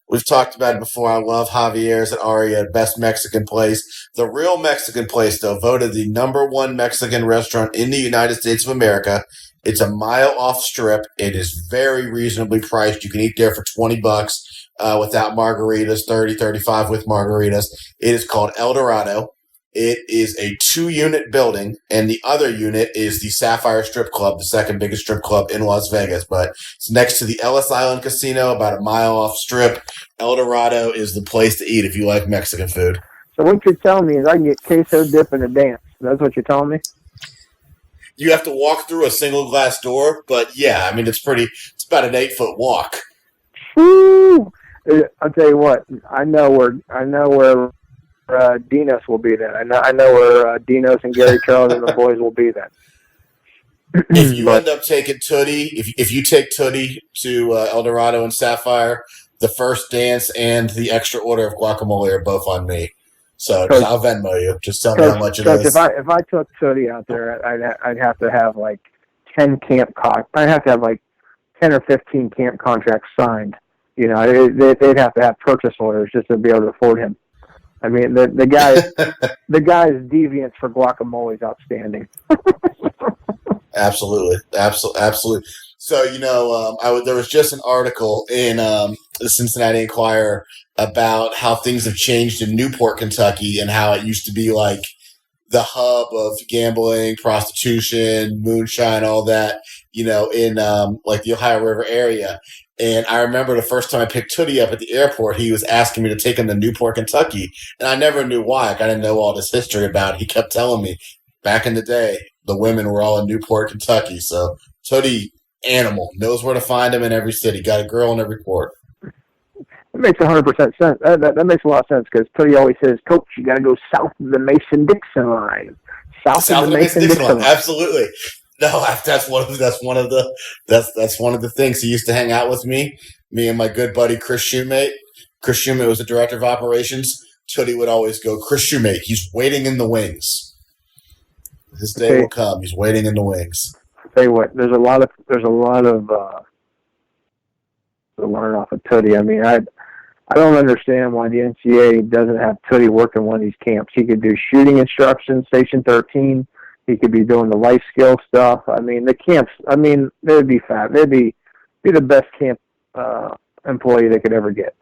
D: We've talked about it before. I love Javier's at Aria, best Mexican place. The real Mexican place, though, voted the #1 Mexican restaurant in the United States of America. It's a mile off strip. It is very reasonably priced. You can eat there for $20 without margaritas, 30, 35 with margaritas. It is called El Dorado. It is a 2-unit building, and the other unit is the Sapphire Strip Club, the second biggest strip club in Las Vegas. But it's next to the Ellis Island Casino, about a mile off strip. El Dorado is the place to eat if you like Mexican food.
E: So what you're telling me is I can get queso dip and a dance. That's what you're telling me?
D: You have to walk through a single glass door, but yeah, it's about an 8-foot walk.
E: Woo! I'll tell you what, I know where Dinos will be then. I know where Dinos and Gary Charles and the boys will be then.
D: If you end up taking Tootie, if you take Tootie to El Dorado and Sapphire, the first dance and the extra order of guacamole are both on me. So I'll Venmo you. Just tell me how much it is.
E: If I took Tootie out there, I'd have to have 10 camp I'd have to have 10 or 15 camp contracts signed. They'd have to have purchase orders just to be able to afford him. The guy's deviance for guacamole is outstanding.
D: Absolutely. So there was just an article in the Cincinnati Enquirer about how things have changed in Newport, Kentucky, and how it used to be the hub of gambling, prostitution, moonshine, all that, in the Ohio River area. And I remember the first time I picked Tootie up at the airport, he was asking me to take him to Newport, Kentucky. And I never knew why. I didn't know all this history about it. He kept telling me back in the day, the women were all in Newport, Kentucky. So Tootie, animal, knows where to find him in every city. Got a girl in every port.
E: That makes 100% sense. That makes a lot of sense because Tootie always says, "Coach, you got to go south of the Mason-Dixon line." South of the Mason-Dixon line.
D: Absolutely. No, that's one of the things. He used to hang out with me and my good buddy Chris Shoemate. Chris Shoemate was the director of operations. Tootie would always go, "Chris Shoemate, he's waiting in the wings. His day will come. He's waiting in the wings."
E: I'll tell you what, there's a lot of to learn off of Tootie. I don't understand why the NCAA doesn't have Tootie working one of these camps. He could do shooting instruction, Station 13. He could be doing the life skill stuff. The camps, they'd be fab. They'd be the best camp employee they could ever get.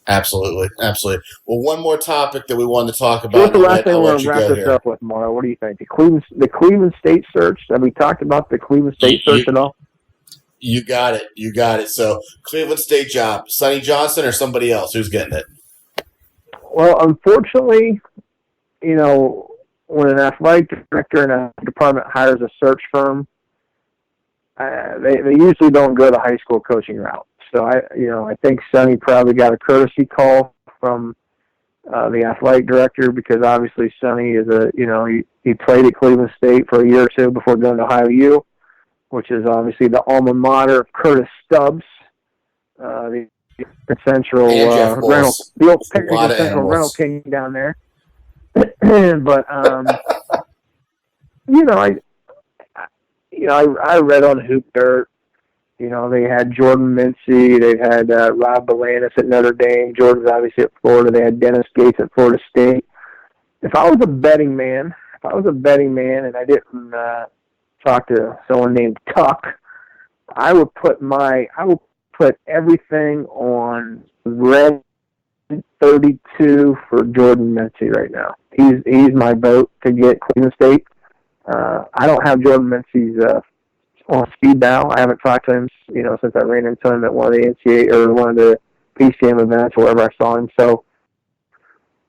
D: Absolutely. Well, one more topic that we wanted to talk about.
E: What's the last thing we're going to wrap this up with, Mario? What do you think? The Cleveland State search? Have we talked about the Cleveland State search at all?
D: You got it. So, Cleveland State job. Sonny Johnson or somebody else? Who's getting it?
E: Well, unfortunately, when an athletic director in a department hires a search firm, they usually don't go the high school coaching route. So I think Sonny probably got a courtesy call from the athletic director, because obviously Sonny is he played at Cleveland State for a year or two before going to Ohio U, which is obviously the alma mater of Curtis Stubbs, the Central rental, the old Central rental king down there. But I read on Hoop Dirt. They had Jordan Mincy, they had Rob Belanis at Notre Dame, Jordan's obviously at Florida, they had Dennis Gates at Florida State. If I was a betting man and I didn't talk to someone named Tuck, I would put everything on red 32 for Jordan Mincy right now. He's my vote to get Cleveland State. I don't have Jordan Mincy's on speed dial. I haven't talked to him, since I ran into him at one of the NCAA or one of the PCM events, wherever I saw him. So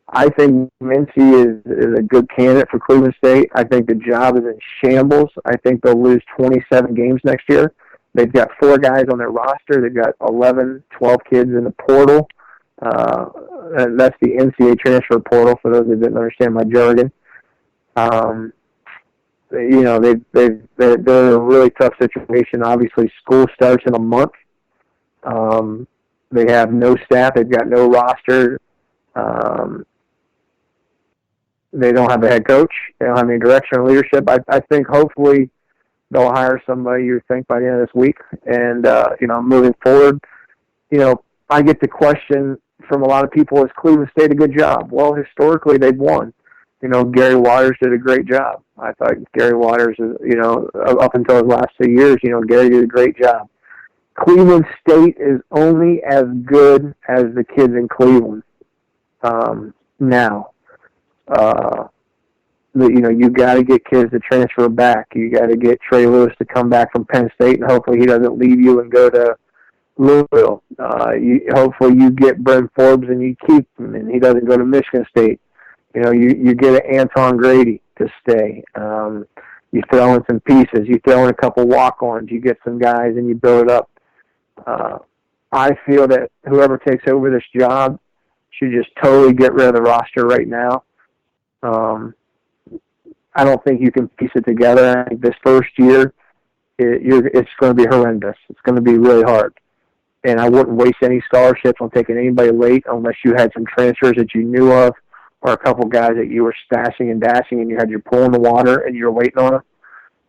E: I think Mincy is a good candidate for Cleveland State. I think the job is in shambles. I think they'll lose 27 games next year. They've got 4 guys on their roster. They've got 11, 12 kids in the portal. And that's the NCAA transfer portal, for those that didn't understand my jargon. They're in a really tough situation. Obviously, school starts in a month. They have no staff. They've got no roster. They don't have a head coach. They don't have any direction or leadership. I think hopefully they'll hire somebody, you think, by the end of this week. And, moving forward, I get the question from a lot of people, is Cleveland State a good job? Well, historically, they've won. Gary Waters did a great job. I thought Gary Waters, up until his last 2 years, Gary did a great job. Cleveland State is only as good as the kids in Cleveland now. You got to get kids to transfer back. You got to get Trey Lewis to come back from Penn State, and hopefully he doesn't leave you and go to Louisville. Hopefully you get Brent Forbes and you keep him, and he doesn't go to Michigan State. You get an Anton Grady to stay. You throw in some pieces. You throw in a couple walk-ons. You get some guys, and you build it up. I feel that whoever takes over this job should just totally get rid of the roster right now. I don't think you can piece it together. I think this first year, it's going to be horrendous. It's going to be really hard. And I wouldn't waste any scholarships on taking anybody late unless you had some transfers that you knew of, or a couple guys that you were stashing and dashing and you had your pool in the water and you were waiting on them.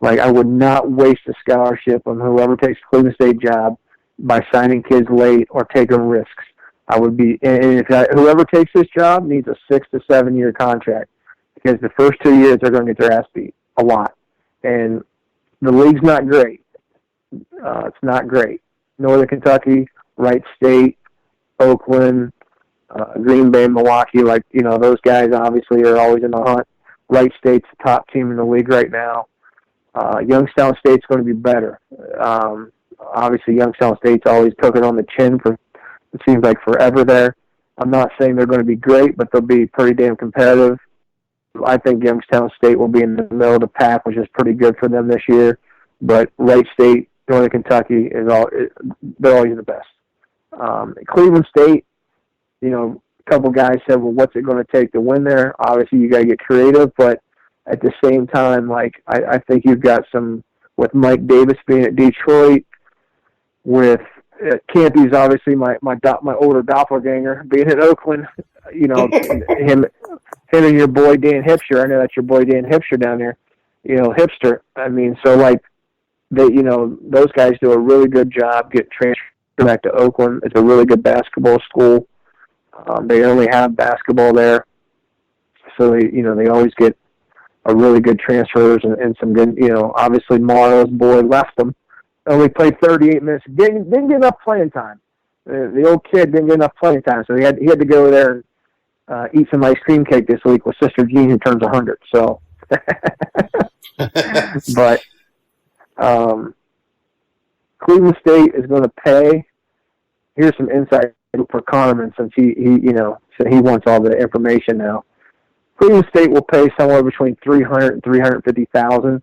E: Like, I would not waste a scholarship on whoever takes Cleveland State job by signing kids late or taking risks. I would be, and whoever takes this job needs a 6 to 7 year contract, because the first 2 years they're going to get their ass beat a lot. And the league's not great. It's not great. Northern Kentucky, Wright State, Oakland, Green Bay, Milwaukee, those guys obviously are always in the hunt. Wright State's the top team in the league right now. Youngstown State's going to be better. Obviously, Youngstown State's always took it on the chin for, it seems like, forever there. I'm not saying they're going to be great, but they'll be pretty damn competitive. I think Youngstown State will be in the middle of the pack, which is pretty good for them this year. But Wright State, Northern Kentucky, they're always the best. Cleveland State, a couple guys said, well, what's it going to take to win there? Obviously, you got to get creative, but at the same time, I think you've got some, with Mike Davis being at Detroit, with Campy's obviously my older doppelganger being at Oakland, him and your boy Dan Hipster. I know that's your boy Dan Hipster down there, Hipster. I mean, so those guys do a really good job getting transferred back to Oakland. It's a really good basketball school. They only have basketball there, so they always get a really good transfers and some good. Obviously Morrow's boy left them. Only played 38 minutes. Didn't get enough playing time. The old kid didn't get enough playing time, so he had to go there and eat some ice cream cake this week with Sister Jean, who turns 100. So, but Cleveland State is going to pay. Here's some inside for Kahneman since so he wants all the information now. Cleveland State will pay somewhere between $300,000 and $350,000.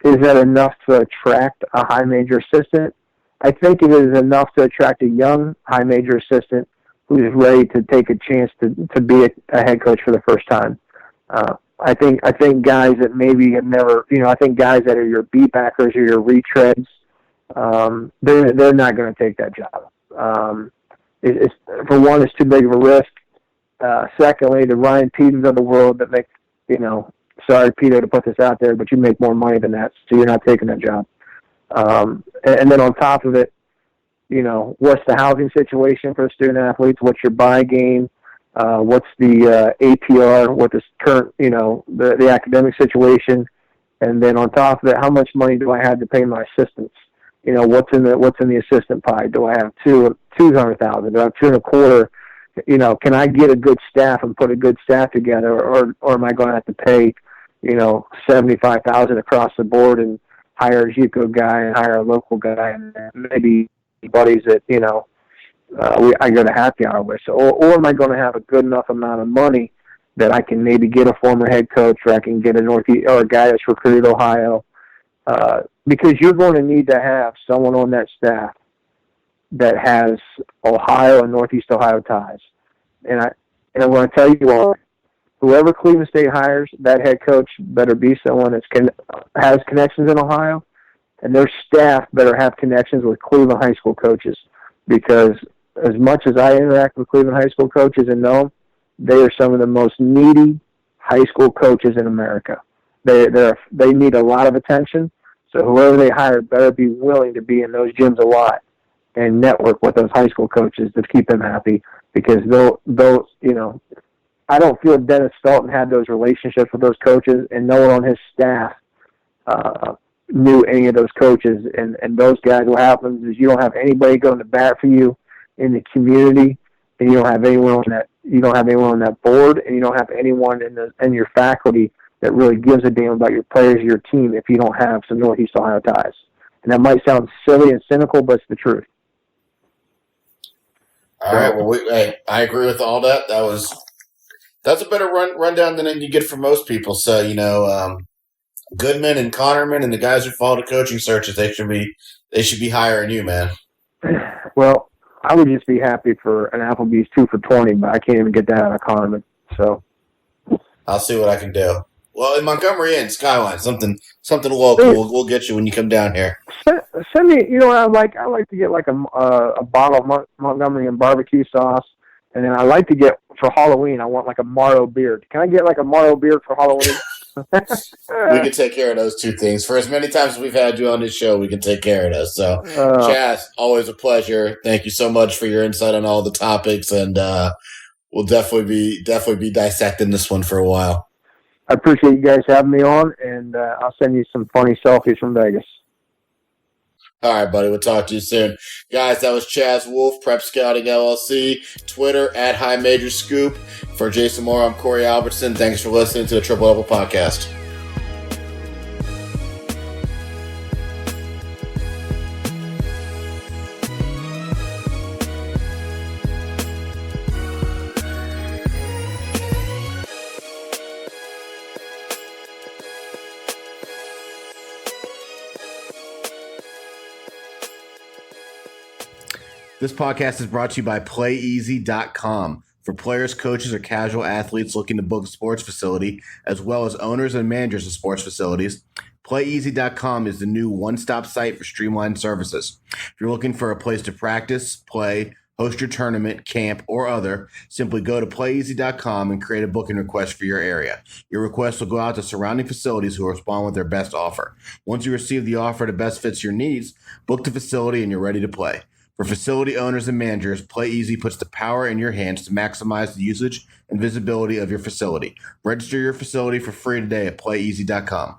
E: Is that enough to attract a high major assistant? I think it is enough to attract a young high major assistant who's ready to take a chance to be a head coach for the first time. I think guys that maybe have never, I think guys that are your beat backers or your retreads, they're not going to take that job. For one, it's too big of a risk. Secondly, the Ryan Peters of the world that make, sorry, Peter, to put this out there, but you make more money than that, so you're not taking that job. And then on top of it, what's the housing situation for the student athletes? What's your buy game? What's the APR? What is current, the academic situation? And then on top of it, how much money do I have to pay my assistants? What's in the assistant pie? Do I have $200,000? Do I have $225,000? Can I get a good staff and put a good staff together, or am I going to have to pay, $75,000 across the board and hire a JUCO guy and hire a local guy and maybe buddies that I go to happy hour with? So, or am I going to have a good enough amount of money that I can maybe get a former head coach, or I can get a Northeast or a guy that's recruited Ohio? Because you're going to need to have someone on that staff that has Ohio and Northeast Ohio ties. And I'm going to tell you all, whoever Cleveland State hires, that head coach better be someone that has connections in Ohio, and their staff better have connections with Cleveland high school coaches, because as much as I interact with Cleveland high school coaches and know them, they are some of the most needy high school coaches in America. They need a lot of attention, so whoever they hire better be willing to be in those gyms a lot and network with those high school coaches to keep them happy, because those I don't feel Dennis Felton had those relationships with those coaches, and no one on his staff knew any of those coaches. And those guys, what happens is you don't have anybody going to bat for you in the community, and you don't have anyone on that board, and you don't have anyone in your faculty that really gives a damn about your players, your team, if you don't have some Northeast Ohio ties. And that might sound silly and cynical, but it's the truth.
D: All right. Well, I agree with all that. That's a better rundown than you get from most people. So, Goodman and Connerman and the guys who follow the coaching searches, they should be hiring you, man.
E: Well, I would just be happy for an Applebee's 2 for $20, but I can't even get that out of Connerman. So
D: I'll see what I can do. Well, in Montgomery and Skyline, something local. We'll get you when you come down here.
E: Send me. I like to get like a bottle of Montgomery and barbecue sauce. And then I like to get, for Halloween, I want like a Marrow beard. Can I get like a Marrow beard for Halloween?
D: We can take care of those two things. For as many times as we've had you on this show, we can take care of those. So, Chas, always a pleasure. Thank you so much for your insight on all the topics, and we'll definitely be dissecting this one for a while.
E: I appreciate you guys having me on, and I'll send you some funny selfies from Vegas.
D: All right, buddy. We'll talk to you soon. Guys, that was Chas Wolfe, Prep Scouting LLC, Twitter @HighMajorScoop. For Jason Moore, I'm Corey Albertson. Thanks for listening to the Triple Double Podcast. This podcast is brought to you by PlayEasy.com. For players, coaches, or casual athletes looking to book a sports facility, as well as owners and managers of sports facilities, PlayEasy.com is the new one-stop site for streamlined services. If you're looking for a place to practice, play, host your tournament, camp, or other, simply go to PlayEasy.com and create a booking request for your area. Your request will go out to surrounding facilities who will respond with their best offer. Once you receive the offer that best fits your needs, book the facility and you're ready to play. For facility owners and managers, PlayEasy puts the power in your hands to maximize the usage and visibility of your facility. Register your facility for free today at PlayEasy.com.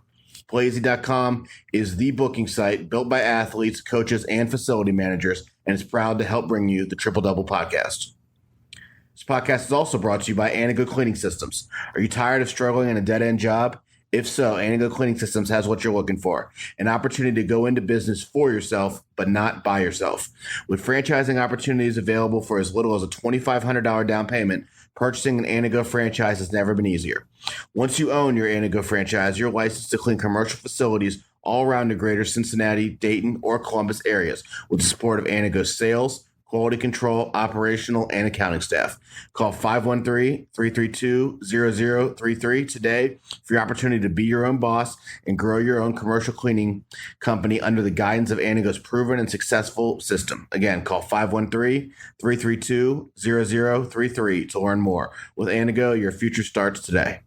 D: PlayEasy.com is the booking site built by athletes, coaches, and facility managers, and is proud to help bring you the Triple Double Podcast. This podcast is also brought to you by Anago Cleaning Systems. Are you tired of struggling in a dead-end job? If so, Anago Cleaning Systems has what you're looking for, an opportunity to go into business for yourself, but not by yourself. With franchising opportunities available for as little as a $2,500 down payment, purchasing an Anago franchise has never been easier. Once you own your Anago franchise, you're licensed to clean commercial facilities all around the greater Cincinnati, Dayton, or Columbus areas with the support of Anago's sales, quality control, operational, and accounting staff. Call 513-332-0033 today for your opportunity to be your own boss and grow your own commercial cleaning company under the guidance of Anago's proven and successful system. Again, call 513-332-0033 to learn more. With Anago, your future starts today.